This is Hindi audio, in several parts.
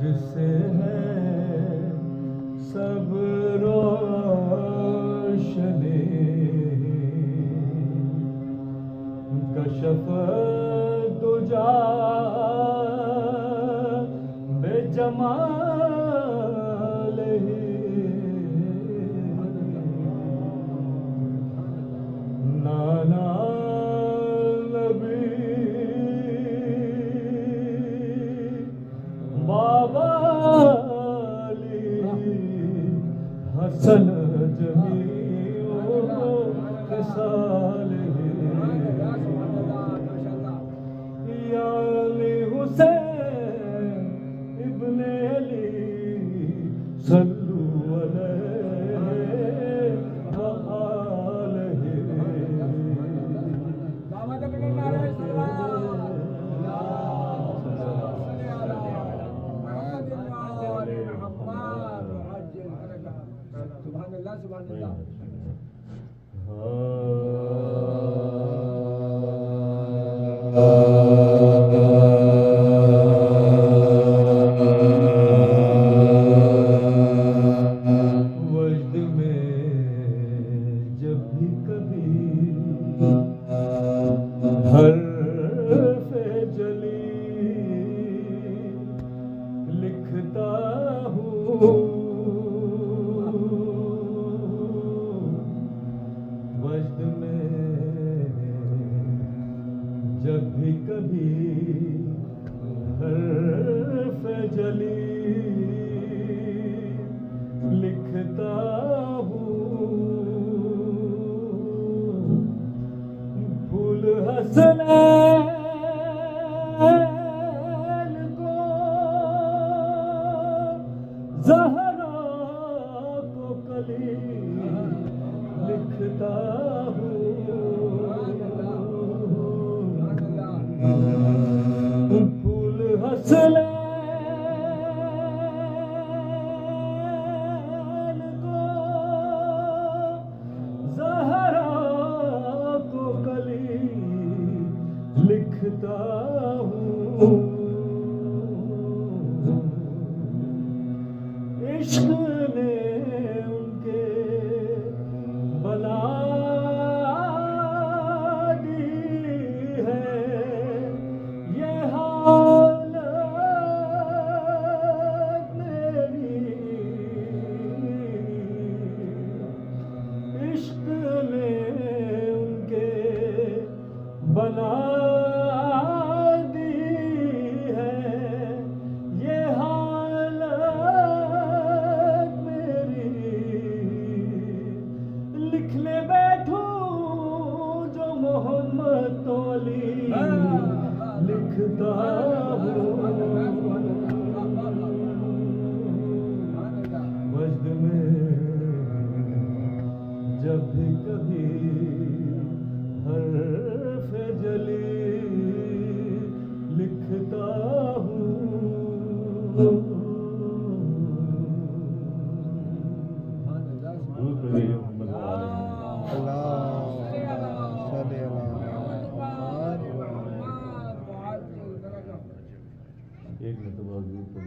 जिससे है सब रोशनी कशफ दुजा बेजमाल नाना नबी बाबा हसन जमीओ खसाल याली हुसैन इब्ने अली सल्लू अलैहि व आलिहि वज्द में जब भी कभी हर्फ़े जली लिखता हूँ वज्द में जब भी कभी हर्फ़े जली लिखता हूँ फूल हसनैन को ज़हरा को कली लिखता हूँ फूल हसनैन लिखता हूँ इश्क ने उनके बना दी है ये हालत मेरी इश्क ने उनके बना लिखता हूँ वज्द में जब भी कभी हर्फ़े जली लिखता हूँ एक मतबा दूर कर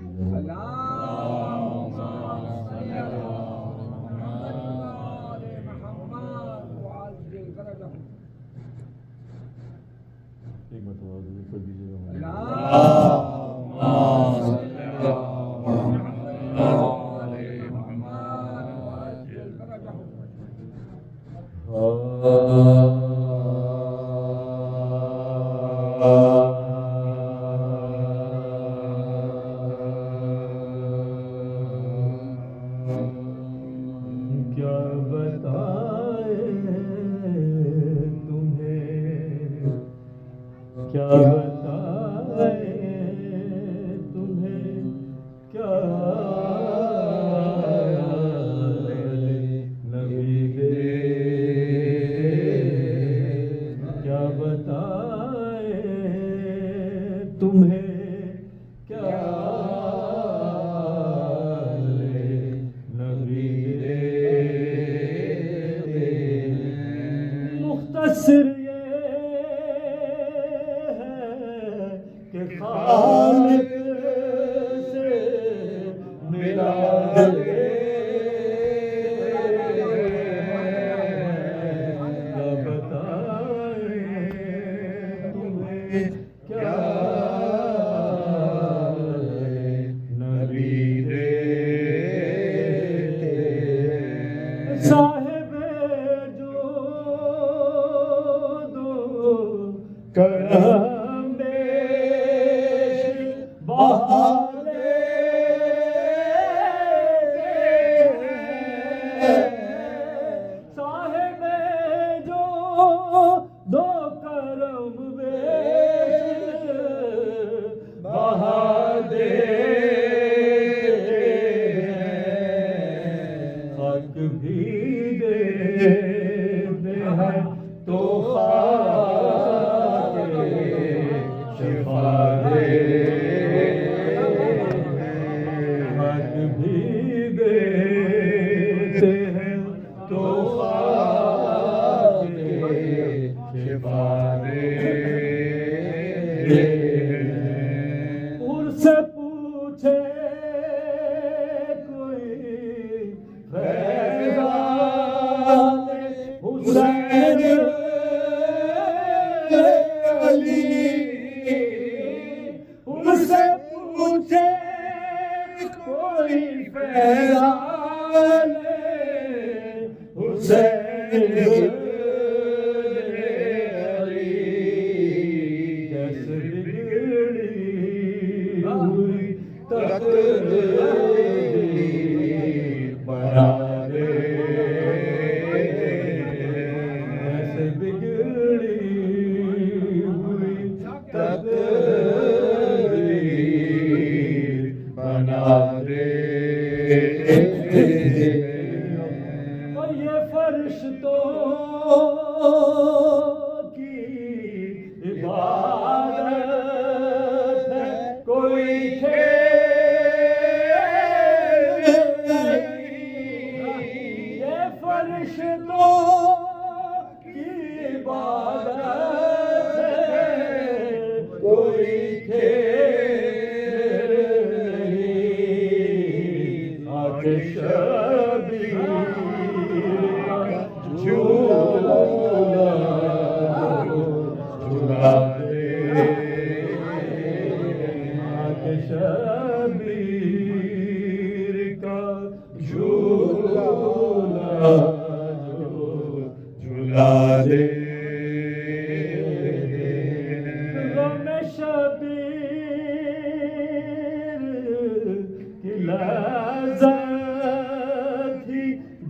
एक मतबा दूर कर दीजिएगा बताए तुम्हें क्या नबी दे क्या बताए तुम्हें क्या नबी दे मुख्तसर कि खालिक से मिला दे क्या बताए तुम्हें क्या नबी दे साहिब जो दो करम बहारे साहिब जो दो करम बहारे हक भी दे हैं तो शिफा दे हक भी देते हैं तो शिफा दे उनसे पूछे कोई फैज़ान हुसैन उनसे पूछे कोई फैज़ान हुसैन कैसे बिगड़ी हुई तकदीर बना दे कैसे बिगड़ी हुई तकदीर बना दे और ये फरिश्तों की इबादत है कोई खेल नहीं ये फरिश्तों की इबादत है कोई खेल नहीं आके शबीर का झूला झूला दे आके शबीर का झूला झूला दे गम शबीर की लज़्ज़त ही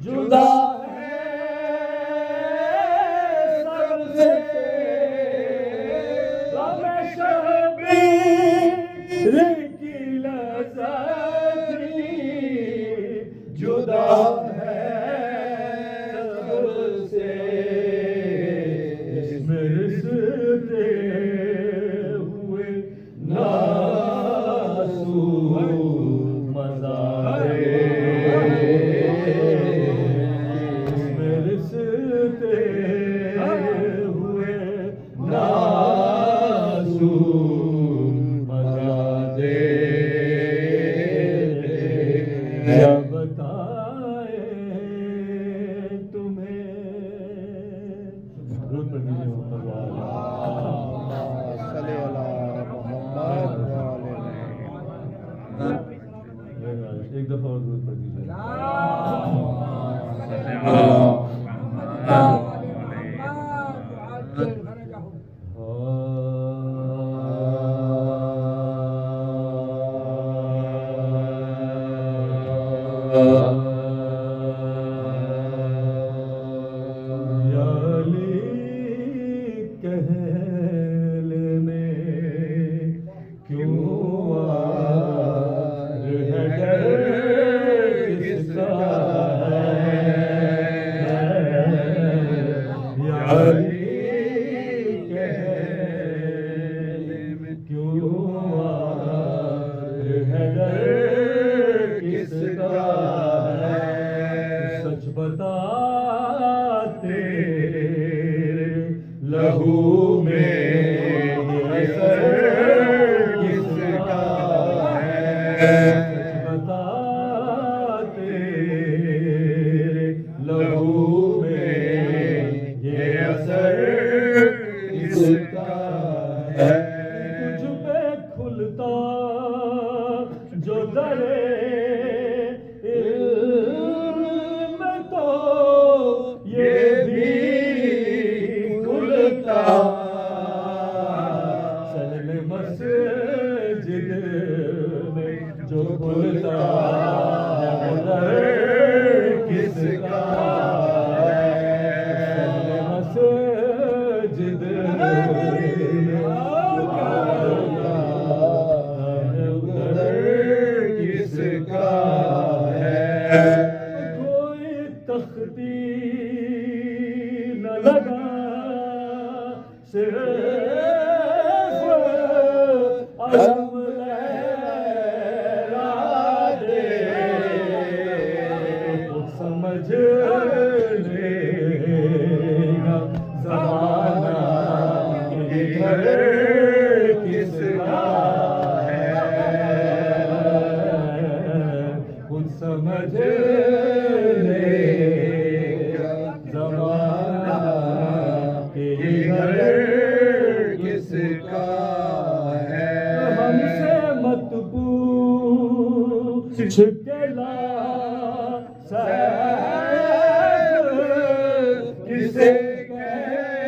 जुदा है सबसे गम शबीर की लज़्ज़त ही जुदा है सबसे इसमें रिश्ते हुए नासू मज़ा इसमें रिश्ते हुए नासू मज़ा दे क्या बताए तुम्हें रोज पर दीजिए एक दफा और रोज पर दीजिए हरी कहने में क्यों आर है, डर किसका है। सच बता तेरे लहू में असर किसका है। सच बता तेरे लहू में ये असर किसका है। तुझ पे खुलता जो दरे इल्म तो ये भी खुलता। सजन मस्जिद में जो खुलता है वो दर किसका है। सजन मस्जिद में किसका है। कोई तख्ती न लगा सिर्फ अलम लहरा दे। कुछ समझ लेगा ज़माना कि घर किसका है। कुछ समझ लेगा ज़माना कि घर किसका है। हमसे मत पूछ के ला सैफ किसे कहते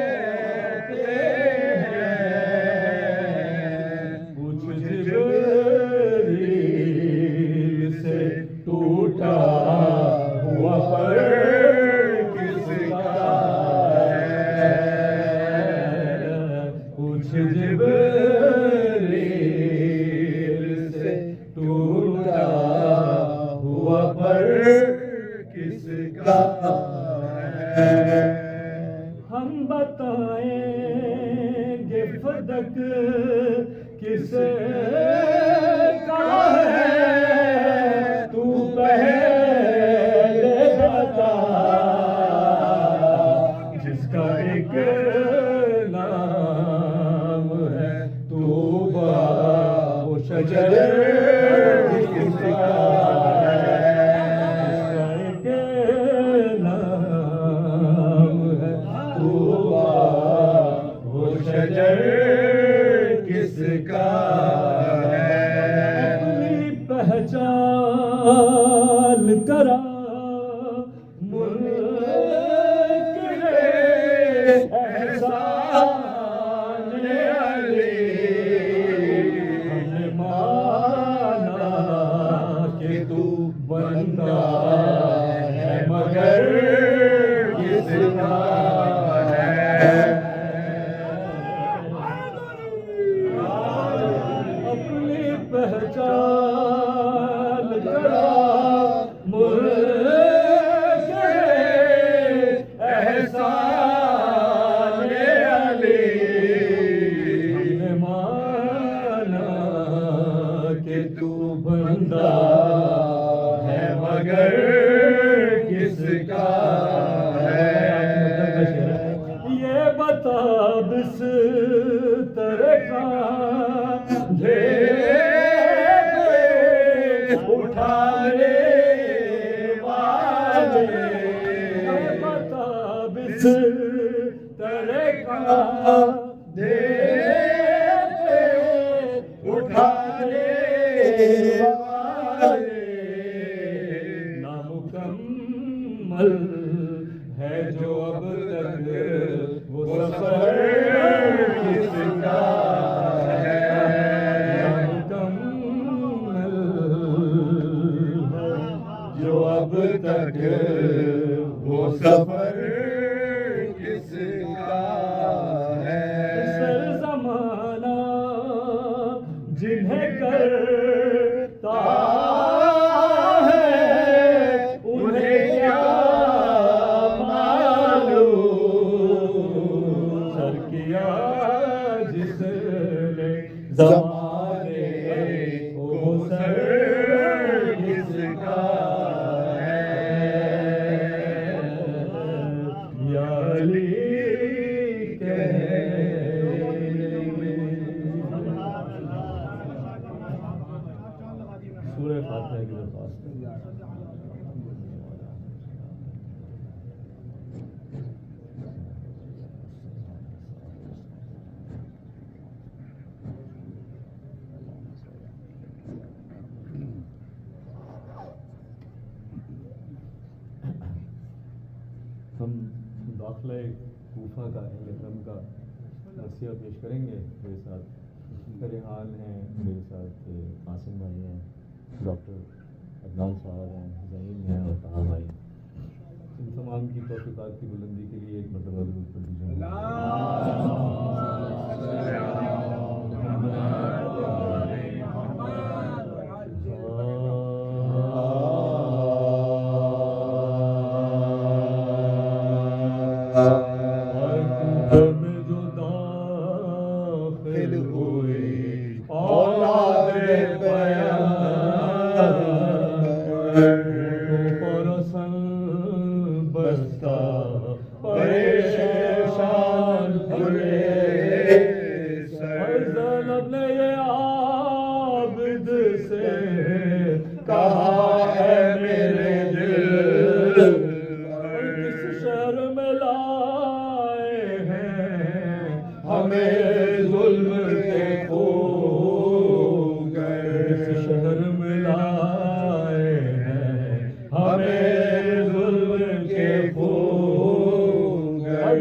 हैं। पूछ जिब्रील से टूटा हुआ पर किसका है। पूछ जिब्रील से टूटा हुआ पर किसका है। हम बताएंगे फदक किसे का है। तू पहले बता जिसका एक नाम है तूबा। वो शजर किसका है। जिसका एक नाम है तूबा। वो शजर किसका है। अपनी पहचान करा मुनकिरे एहसान अली। हमने माना कि तू बंदा है मगर किसका है। अपनी पहचान करा मुनकिरे एहसान अली। हमने माना कि तू बंदा है मगर किसका है। ये बता बिस्तर का उठाने वाले। बता बिस्तर का उठाने वाले। नामुकम्मल है जो अब तक वो सफर किसका है। नामुकम्मल है जो अब तक वो सफर किसका है। सर ज़माना जिन्हें करता है उन्हें क्या मालूम। ज़माने को सर किसका है, या अली सूरह फातिहा की दरख्वास्त है। हम दाखिला कूफा का इल्म का मसीहा पेश करेंगे। मेरे साथ रिहान हैं, मेरे साथ कासिम भाई हैं, डॉक्टर अदनान साहब हैं, ज़हीन हैं और ताहा भाई। इन तमाम की तौफ़ीक़ात की बुलंदी के लिए एक मरतबा ज़रूर पढ़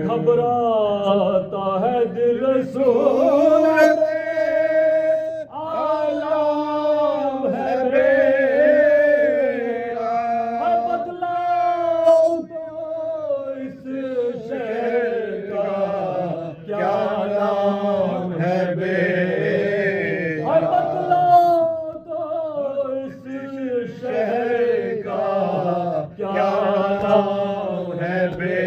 घबराता है दिल सूरत आलम है बेरा, बदलाओ तो इस शहर का क्या नाम है बेरा, बदलाओ तो इस शहर का क्या नाम है बेरा।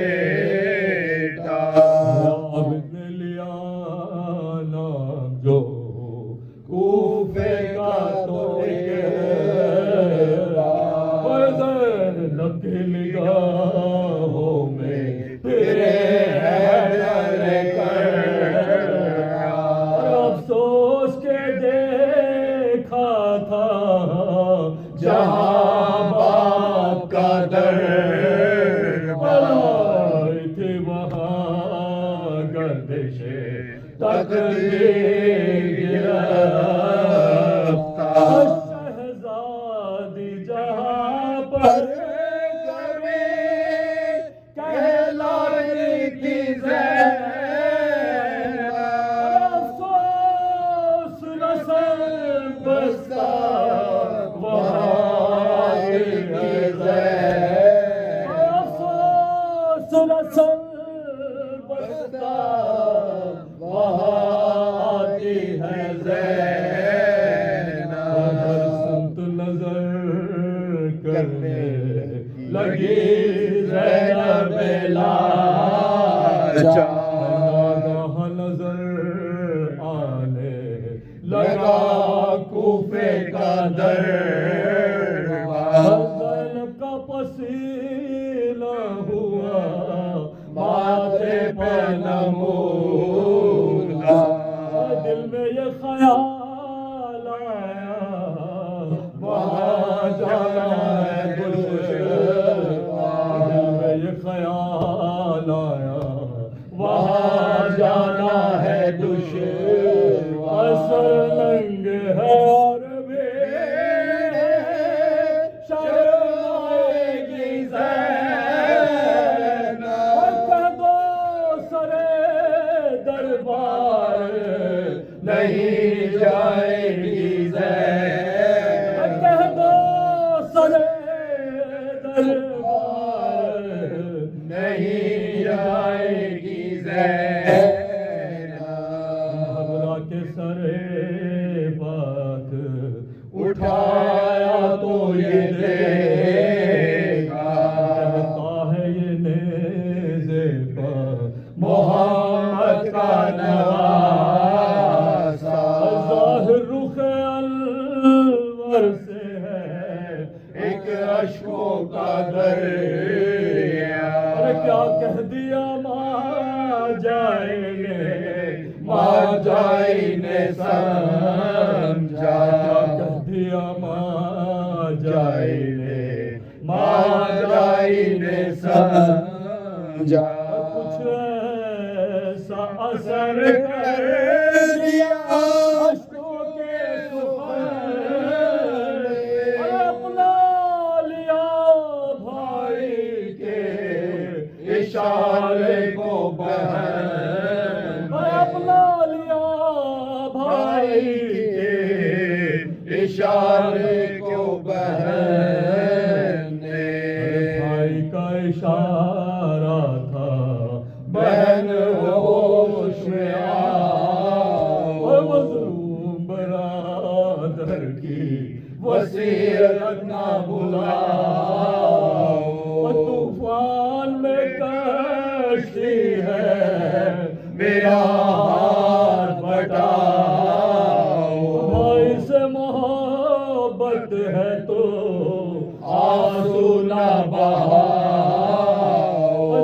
अफसोस के देखा था जहां बाप का दरबार थे, वहां गर्दिशे तकदीर गिरफ्तार, शहजादी जहां पर लगी ज़ैनब लाजा, नजर आने लगा कूफे का दरबार, का पसीना हुआ माथे पर नमूना, दिल में ये ख्याल आया वहाँ जाना है ख्याल आया वहाँ जाना है दुश्मन, नंग है और शर्माएगी ज़ैनब, कह दो सरे दरबार नहीं जाएगी ज़ैनब, कह दो सरे दरबार नहीं जाएगी ज़ैनब। घबरा के सरे बात उठाया तो ये देखा, कहता है ये नेज़े पर मोहम्मद का नवासा, माजाई ने समझा, कह दिया माजाई ने समझा, कुछ ऐसा असर कर दिया अश्कों के सुफल ने, अपना लिया भाई के इशारे को बहन, अपना लिया भाई के इशारे को बहन ने, भाई का इशारा था बहन होश में आओ, मज़लूम बरादर की वसीयत ना भुलाओ, तूफान में कश्ती है मेरा हाथ बटाओ, भाई से मोहब्बत है तो आंसू ना बहाओ,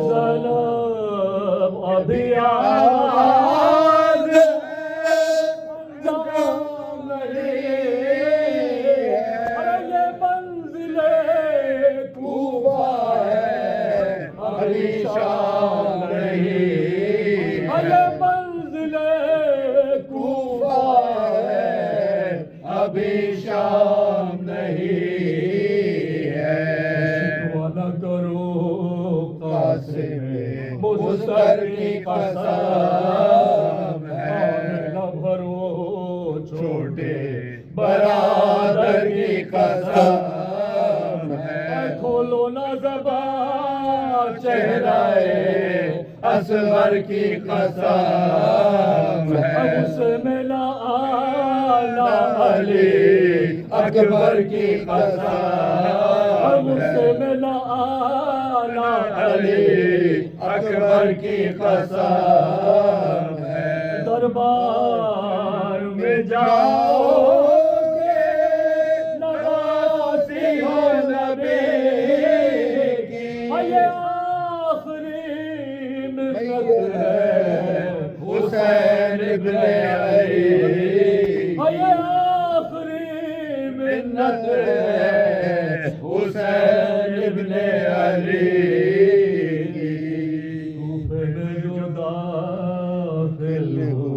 ज़लब अभी आवाज़ अंजाम नहीं, अरे ये मंजिले तूफा है अभी शाम नहीं, अरे मंजिले तूफा है अभी शाम नहीं है, शिकवा न करो कासिम मुस्तर की कसम है, न भरो छोटे बरादर की कसम है, खोलो न ज़बान चेहराए असगर की कसम है, उसे मिला आला अली अकबर की कसम उसे है, मिला आला अली अकबर की कसम है, दरबार में जाओगे नवाज़ी हो नबी की, ये आखिरी मिन्नत है हुसैन इब्न अली, ये आखिरी मिन्नत है हुसैन इब्न अली, तूफ़े में जो दाखिल हुआ